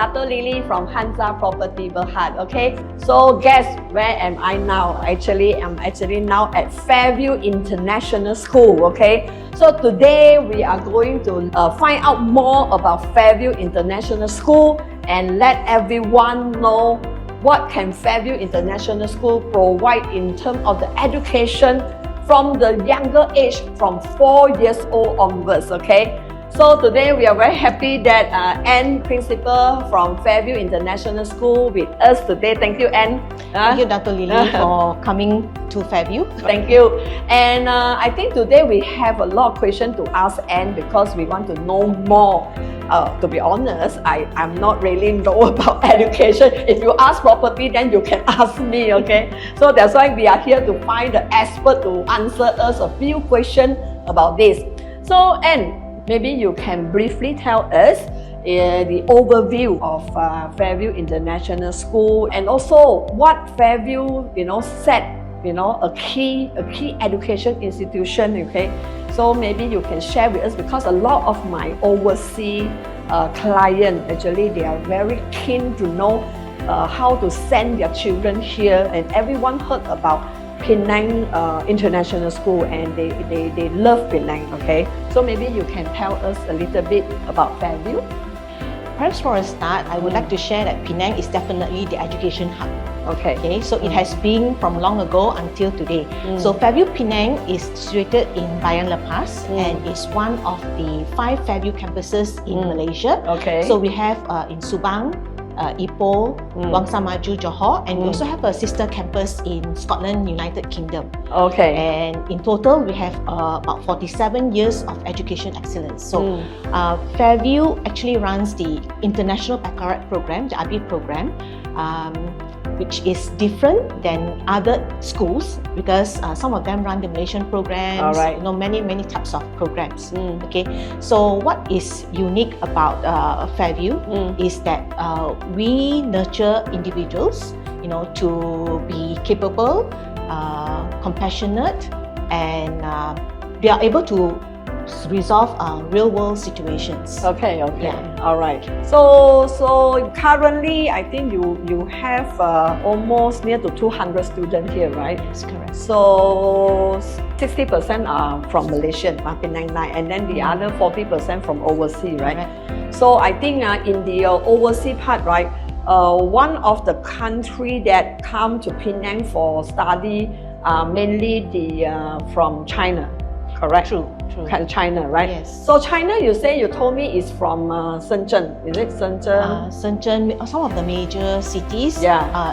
Dr. Lily from Hansa Property Berhad. Okay, so guess where am I now? I'm actually now at Fairview International School. Okay, so today we are going to find out more about Fairview International School and let everyone know what can Fairview International School provide in terms of the education from the younger age, from 4 years old onwards. Okay. So today we are very happy that Ann, principal from Fairview International School, with us today. Thank you, Ann. Thank you, Dr. Lily, for coming to Fairview. Thank you. And I think today we have a lot of questions to ask Ann because we want to know more. To be honest, I'm not really know about education. If you ask property, then you can ask me, okay? So that's why we are here to find the expert to answer us a few questions about this. So Ann, maybe you can briefly tell us the overview of Fairview International School and also what Fairview, set, a key education institution, okay? So maybe you can share with us because a lot of my overseas clients, actually, they are very keen to know how to send their children here, and everyone heard about Penang International School and they love Penang, okay? So maybe you can tell us a little bit about Fairview. Perhaps for a start, I would like to share that Penang is definitely the education hub. Okay, so it has been from long ago until today. So Fairview Penang is situated in Bayan Lepas and is one of the 5 Fairview campuses in Malaysia. Okay. So we have in Subang, Ipoh, Wangsa Maju, Johor, and we also have a sister campus in Scotland, United Kingdom. Okay. And in total, we have about 47 years of education excellence. So Fairview actually runs the International Baccalaureate program, the IB program, which is different than other schools because some of them run the Malaysian programs, many types of programs. Okay, so what is unique about Fairview is that we nurture individuals, to be capable, compassionate, and they are able to resolve real-world situations. Okay. Yeah. All right. So currently, I think you have almost near to 200 students here, right? That's correct. So 60% are from Malaysian, Penang, and then the other 40% from overseas, right? Correct. So I think in the overseas part, right, one of the country that come to Penang for study mainly from China, correct? True. China, right? Yes. So China, you told me is from Shenzhen. Is it Shenzhen? Shenzhen, some of the major cities,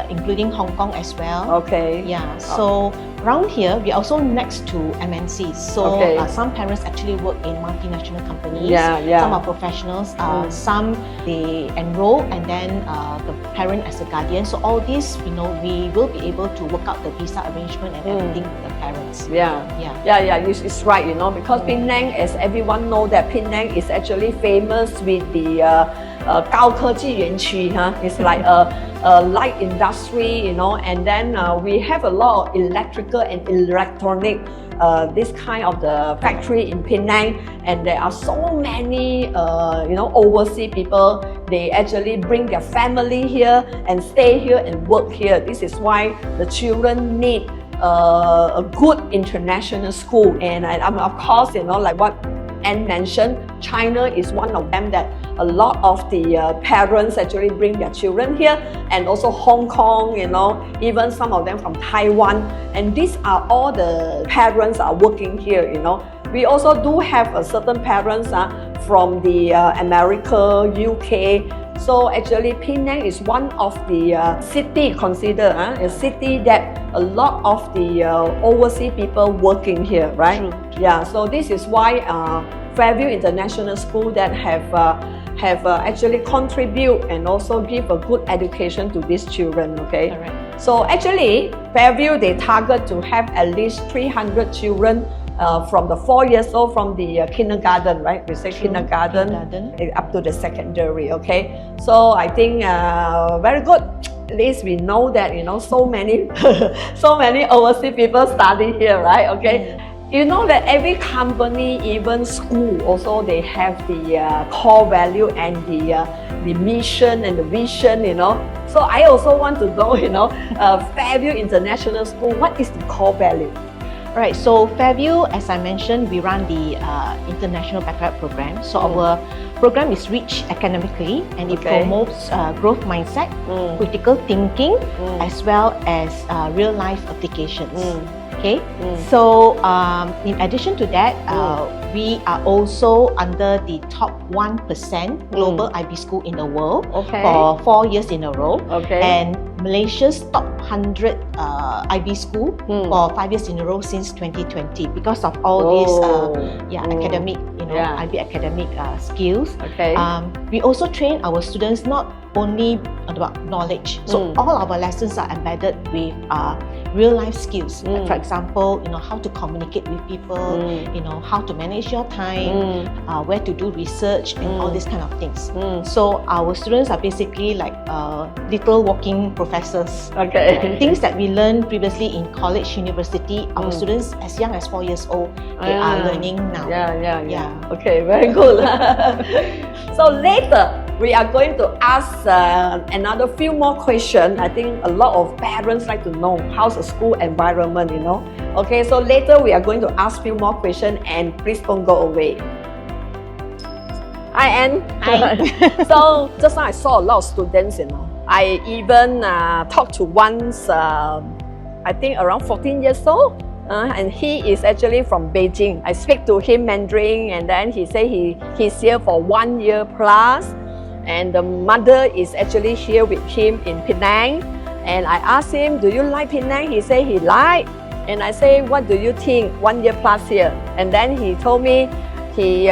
including Hong Kong as well. Okay. Yeah. So around here, we're also next to MNCs. So some parents actually work in multinational companies. Some are professionals. Some they enroll and then the parent as a guardian. So all this, we will be able to work out the visa arrangement and everything with the parents. It's right, because Penang, as everyone know, that Penang is actually famous with the 高科技园区, It's like a light industry, and then we have a lot of electrical and electronic this kind of the factory in Penang, and there are so many overseas people. They actually bring their family here and stay here and work here. This is why the children need a good international school, and of course, like what Ann mentioned, China is one of them that a lot of the parents actually bring their children here, and also Hong Kong, even some of them from Taiwan, and these are all the parents are working here. We also do have a certain parents from the America, UK. So actually, Penang is one of the city considered a city that a lot of the overseas people working here, right? True. Yeah. So this is why Fairview International School that have actually contribute and also give a good education to these children. Okay. Correct. So actually, Fairview they target to have at least 300 children. From the 4 years old, from the kindergarten, right? We say kindergarten up to the secondary, okay? So I think very good. At least we know that, so many overseas people study here, right? Okay. You know that every company, even school, also they have the core value and the mission and the vision, you know. So I also want to know, you know, Fairview International School, what is the core value? Right, so Fairview, as I mentioned, we run the International Baccalaureate program. So our program is rich academically and it promotes growth mindset, critical thinking, as well as real-life applications. Okay, so in addition to that, we are also under the top 1% global IB school in the world for 4 years in a row, and Malaysia's top 100 IB school for 5 years in a row since 2020 because of all these academic, you know, IB academic skills. We also train our students not only about knowledge, so all our lessons are embedded with real life skills. Like for example, you know, how to communicate with people, you know, how to manage your time, where to do research and all these kind of things. So our students are basically like little walking professors. Things that we learned previously in college, university, our students as young as 4 years old, they are learning now. Okay, very good. So later, we are going to ask another few more questions. I think a lot of parents like to know how's the school environment, you know. Okay, so later we are going to ask few more questions and please don't go away. Hi, Ann. Hi. So just now I saw a lot of students, you know. I even talked to once, I think around 14 years old. And he is actually from Beijing. I speak to him Mandarin and then he say he's here for 1 year plus. And the mother is actually here with him in Penang. And I asked him, do you like Penang? He said he liked. And I say, what do you think? 1 year plus here. And then he told me he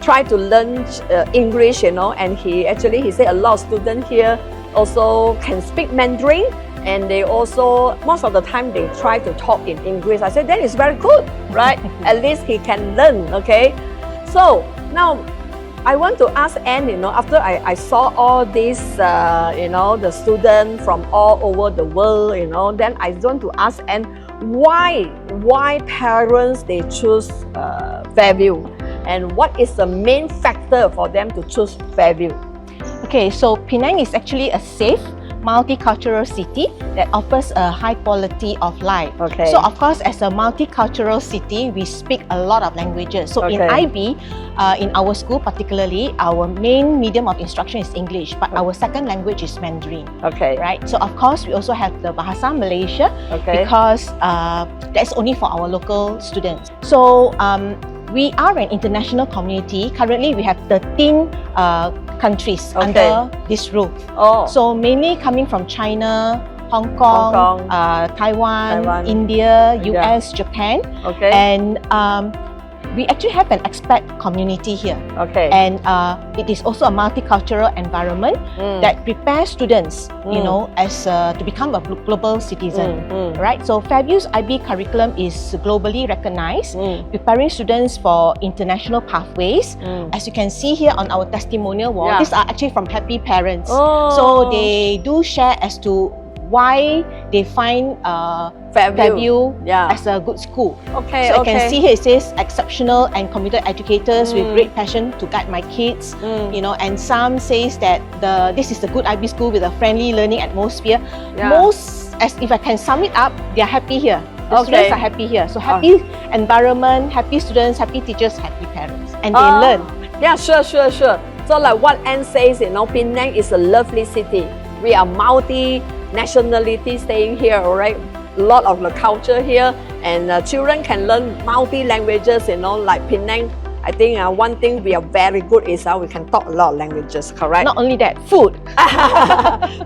tried to learn English, you know, and he said a lot of students here also can speak Mandarin. And they also, most of the time, they try to talk in English. I said, that is very good, right? At least he can learn, okay? So now, I want to ask Ann, you know, after I saw all these, you know, the students from all over the world, you know, then I want to ask Ann, why parents, they choose Fairview? And what is the main factor for them to choose Fairview? Okay, so Penang is actually a safe, multicultural city that offers a high quality of life. So of course, as a multicultural city, we speak a lot of languages. So in IB, in our school particularly, our main medium of instruction is English, but our second language is Mandarin. Right? So of course, we also have the Bahasa Malaysia because that's only for our local students. So we are an international community. Currently, we have 13 countries under this roof. So mainly coming from China, Hong Kong, Taiwan, India, US, Japan. And we actually have an expat community here. And it is also a multicultural environment that prepares students, you know, as to become a global citizen. Right? So Fairview's IB curriculum is globally recognized, preparing students for international pathways. As you can see here on our testimonial wall, these are actually from happy parents. So they do share as to why they find Fairview as a good school. So you can see here it says exceptional and committed educators with great passion to guide my kids. You know, and some says that this is a good IB school with a friendly learning atmosphere. Most, as if I can sum it up, they are happy here. The students are happy here. So happy environment, happy students, happy teachers, happy parents, and they learn. Yeah, sure. So like what Ann says, you know, Penang is a lovely city. We are multi-nationality staying here, alright? A lot of the culture here, and children can learn multi-languages, you know, like Penang. I think one thing we are very good is we can talk a lot of languages, correct? Not only that, food.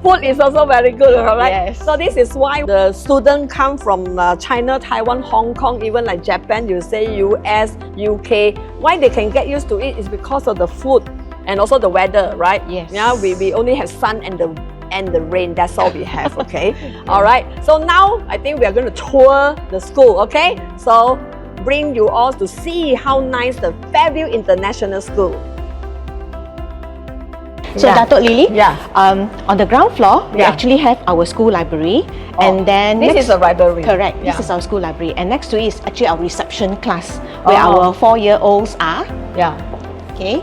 Food is also very good, correct? So this is why the students come from China, Taiwan, Hong Kong, even like Japan, you say US, UK. Why they can get used to it is because of the food and also the weather, right? Yeah, we only have sun and the rain, that's all we have, okay? Alright, so now I think we are going to tour the school, okay? So bring you all to see how nice the Fairview International School. So Datuk Lily, on the ground floor, we actually have our school library. And then this is a library. Correct, this is our school library. And next to it is actually our reception class, where our 4-year-olds are. Okay.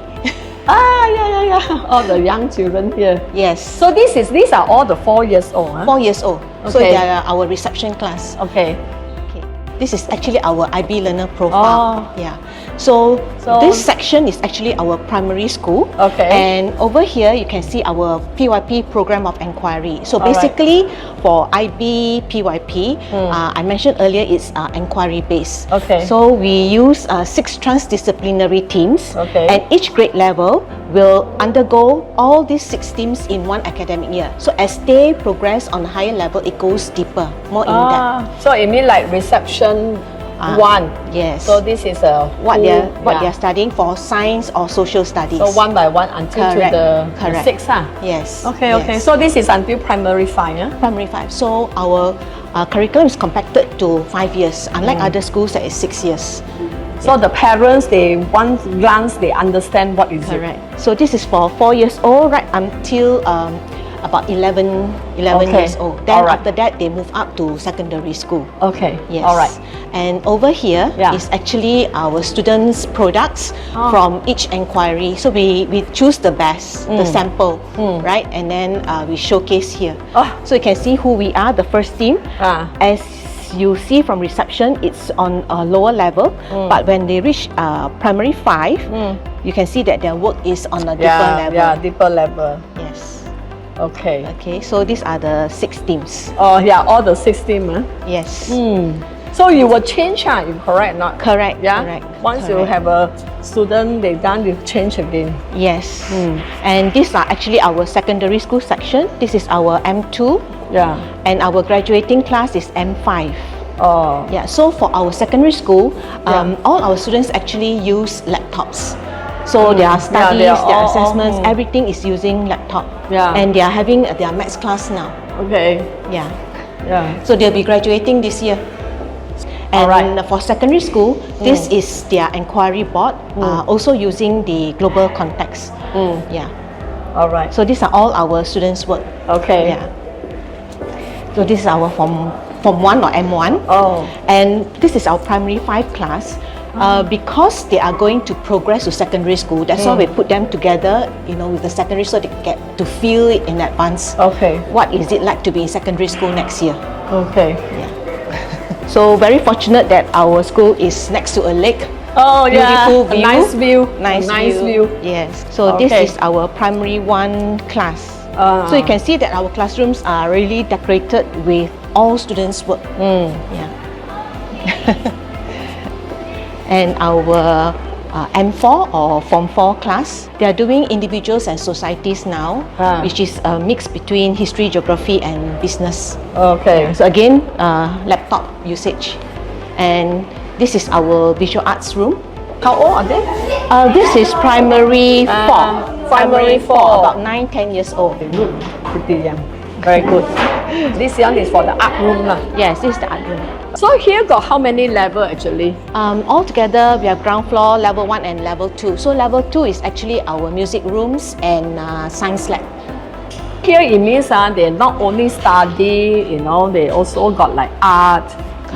Yeah. All the young children here. Yes. So these are all the 4 years old. Huh? 4 years old. So Okay. they are our reception class. Okay. Okay. This is actually our IB learner profile. Oh. Yeah. So So- this section is actually our primary school. Okay. And over here you can see our PYP program of inquiry. So Alright. basically for IB PYP, I mentioned earlier it's inquiry based. Okay. So we use 6 transdisciplinary teams. Okay. And each grade level will undergo all these 6 teams in one academic year. So as they progress on a higher level, it goes deeper, more in depth. So it means like reception 1. Yes. So this is what who- they're studying for science or social studies. So 1 by 1 until Correct. to the Correct. 6. Yes. Okay. yes. So this is until primary 5. Primary 5. So our curriculum is compacted to 5 years, unlike other schools that is 6 years. So the parents, they one glance, they understand what is Correct. So this is for 4 years old right until about 11 Okay. years old. Then Alright. after that, they move up to secondary school. it. Okay. Yes. All right. And over here Yeah. is actually our students' products from each inquiry. So we choose the best, the sample, right? And then we showcase here. Oh. So you can see who we are, the first team. As you see from reception, it's on a lower level. But when they reach primary 5, you can see that their work is on a deeper level. Yeah, deeper level. Yes. Okay. Okay, so these are the 6 teams. Oh yeah, all the 16. Yes. So you will change, you correct not? Correct. Yeah. Correct. Once you correct. have a student, they done, you change again. Yes. And these are actually our secondary school section. This is our M2. Yeah. And our graduating class is M5. Oh. Yeah, so for our secondary school, all our students actually use laptops. So their studies, they are their all- assessments, everything is using laptop. Yeah. And they are having their maths class now. Okay. Yeah. Yeah. So they'll be graduating this year. And Alright. for secondary school, this is their inquiry board, also using the global context. Yeah. All right. So these are all our students' work. Okay. Yeah. So this is our form 1 or M1. Oh. And this is our primary 5 class. Because they are going to progress to secondary school, that's why we put them together, with the secondary so they get to feel it in advance. Okay. What is it like to be in secondary school next year? Okay. Yeah. So very fortunate that our school is next to a lake. Oh yeah. Beautiful A view. nice view. Nice view. Yes. So this Okay. is our primary 1 class. So you can see that our classrooms are really decorated with all students' work. Yeah. And our M4 or Form 4 class, they are doing individuals and societies now, which is a mix between history, geography and business. Okay. So again, laptop usage. And this is our visual arts room. How old are they? This is primary 4. Primary 4. About 9-10 years old. They look pretty young. Very good. This one is for the art room. Yes, this is the art room. So here got how many level actually? Altogether, we have ground floor, level 1 and level 2. So level 2 is actually our music rooms and science lab. Here it means they not only study, they also got like art,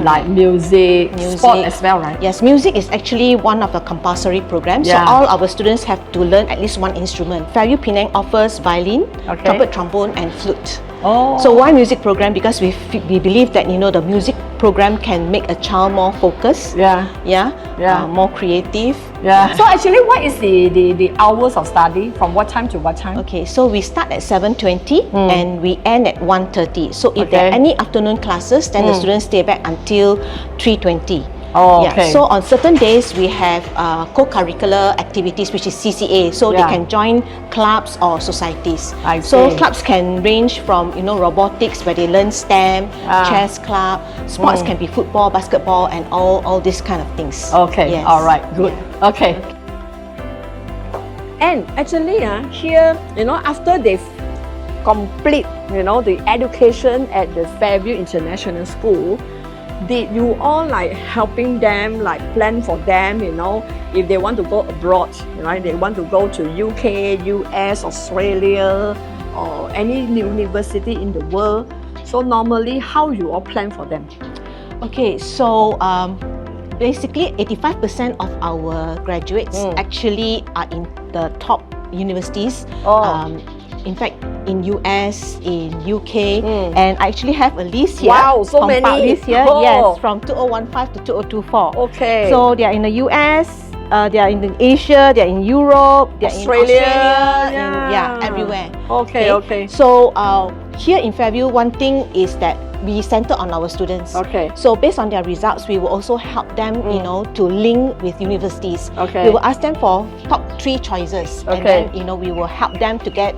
like music, sport as well, right? Yes, music is actually one of the compulsory programs. Yeah. So all our students have to learn at least one instrument. Fairview Penang offers violin, trumpet, trombone and flute. Oh. So why music program? Because we believe that the music program can make a child more focused. Yeah. More creative. Yeah. So actually, what is the hours of study? From what time to what time? Okay, so we start at 7:20 and we end at 1:30. So if there are any afternoon classes, then the students stay back until 3:20. Oh, okay. So on certain days we have co-curricular activities, which is CCA. So they can join clubs or societies. I So see. clubs can range from robotics, where they learn STEM, chess club. Sports can be football, basketball, and all these kind of things. Okay. Yes. All right. Good. Okay. And actually, here, after they've complete, the education at the Fairview International School, did you all like helping them, like plan for them, if they want to go abroad, right? They want to go to UK, US, Australia, or any university in the world. So normally, how you all plan for them? Okay, so basically 85% of our graduates actually are in the top universities. Oh. In fact, in US, in UK, and I actually have a list here. Wow, so many. List here, Oh. yes, from 2015 to 2024. Okay. So they are in the US, they are in Asia, they are in Europe, they are Australia, in Australia, everywhere. Okay. So here in Fairview, one thing is that we center on our students. Okay. So based on their results, we will also help them, to link with universities. Okay. We will ask them for top 3 choices, and Okay. then we will help them to get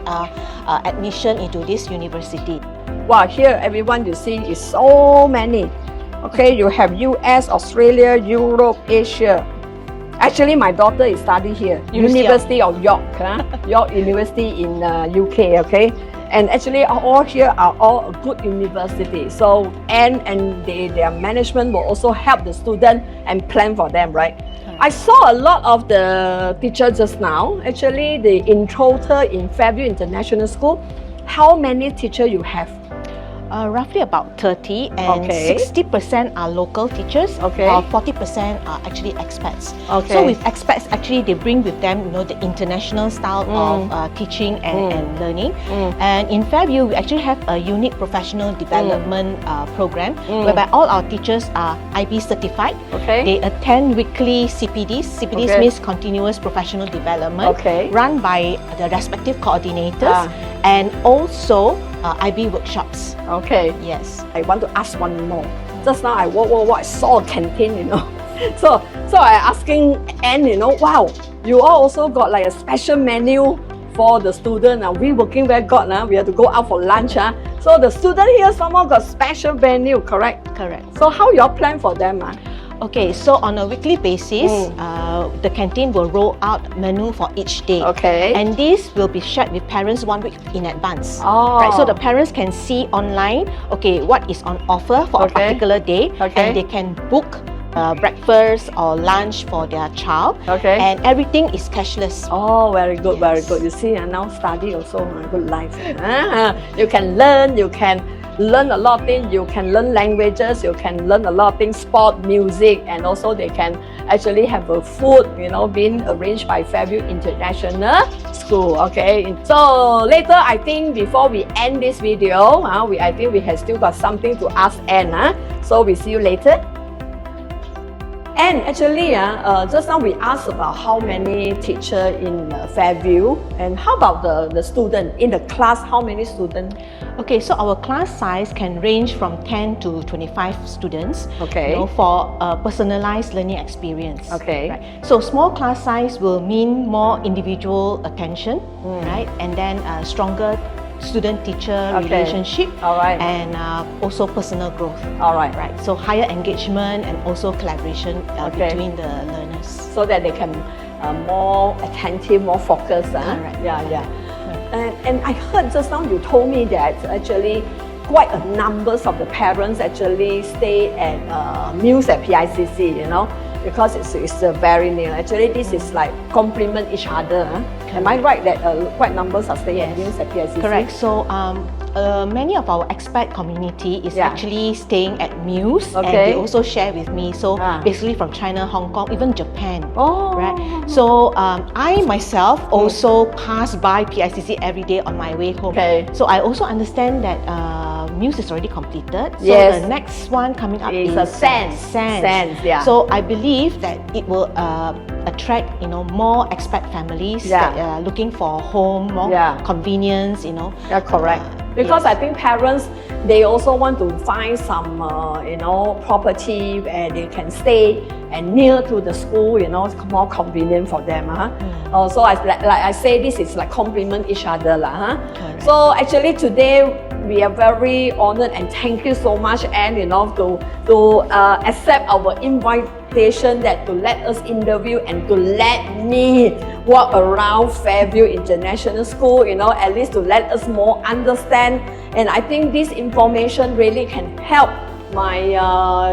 admission into this university. Wow, here everyone you see is so many. Okay, you have US, Australia, Europe, Asia. Actually, my daughter is studying here, University of York, York University in UK. Okay. And actually, all here are all a good university. So, and their management will also help the student and plan for them, right? I saw a lot of the teachers just now. Actually, in total in Fairview International School, how many teachers you have? Roughly about 30, and 60% are local teachers, 40% are actually expats. So with expats, actually they bring with them the international style of teaching and learning. And in Fairview, we actually have a unique professional development program whereby all our teachers are IB certified. They attend weekly CPDs. CPDs means continuous professional development, run by the respective coordinators, and also IB workshops. Okay. Yes. I want to ask one more. Just now I I saw a canteen, So I asking Ann, wow, you all also got like a special menu for the student. We working very good, we have to go out for lunch. So the student here someone got special menu, correct? Correct. So how you all plan for them? Okay, so on a weekly basis, the canteen will roll out menu for each day. Okay. And this will be shared with parents 1 week in advance. Oh. Right, so the parents can see online, what is on offer for a particular day, and they can book breakfast or lunch for their child. And everything is cashless. Oh, very good, very good. You see, now study also a good life. You can learn, you can learn a lot of things. You can learn languages, you can learn a lot of things, sport, music, and also they can actually have a food, being arranged by Fairview International School. Okay, so later I think before we end this video, I think we have still got something to ask Ann. So we see you later. And actually, just now we asked about how many teachers in Fairview, and how about the student in the class? How many students? Okay, so our class size can range from 10 to 25 students. Okay. For a personalized learning experience. Okay. Right. So small class size will mean more individual attention, right? And then stronger student-teacher relationship, and also personal growth. Right. So higher engagement and also collaboration between the learners, so that they can more attentive, more focused. Yeah. And I heard just now you told me that actually quite a numbers of the parents actually stay at meals at PICC, because it's very near. Actually, this is like complement each other. Am I right that quite numbers are staying at meals at PICC? Correct. So many of our expat community is actually staying at meals, and they also share with me. So basically from China, Hong Kong, even Japan. Right. So I myself also pass by PICC every day on my way home. So I also understand that meals is already completed. So the next one coming up is SANS. So I believe that it will attract more expat families that are looking for home, more convenience. Yeah, correct. Because I think parents, they also want to find some property where they can stay and near to the school, it's more convenient for them. So like I say, this is like complement each other. So actually today we are very honored and thank you so much, Ann, to accept our invitation that to let us interview and to let me walk around Fairview International School, at least to let us more understand. And I think this information really can help my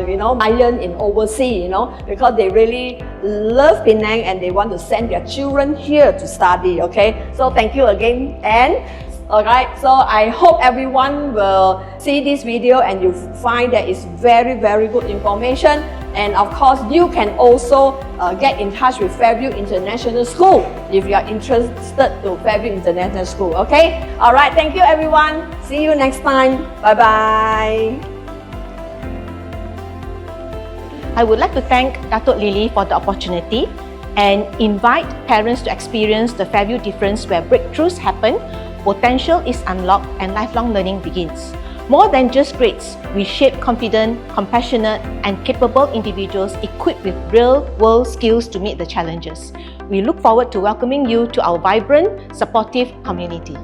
client in overseas, because they really love Penang and they want to send their children here to study. Okay, so thank you again, Ann. Alright, so I hope everyone will see this video and you find that it's very, very good information. And of course, you can also get in touch with Fairview International School if you are interested to Fairview International School. Okay? All right. Thank you, everyone. See you next time. Bye bye. I would like to thank Datuk Lily for the opportunity and invite parents to experience the Fairview difference where breakthroughs happen, potential is unlocked, and lifelong learning begins. More than just grades, we shape confident, compassionate, and capable individuals equipped with real-world skills to meet the challenges. We look forward to welcoming you to our vibrant, supportive community.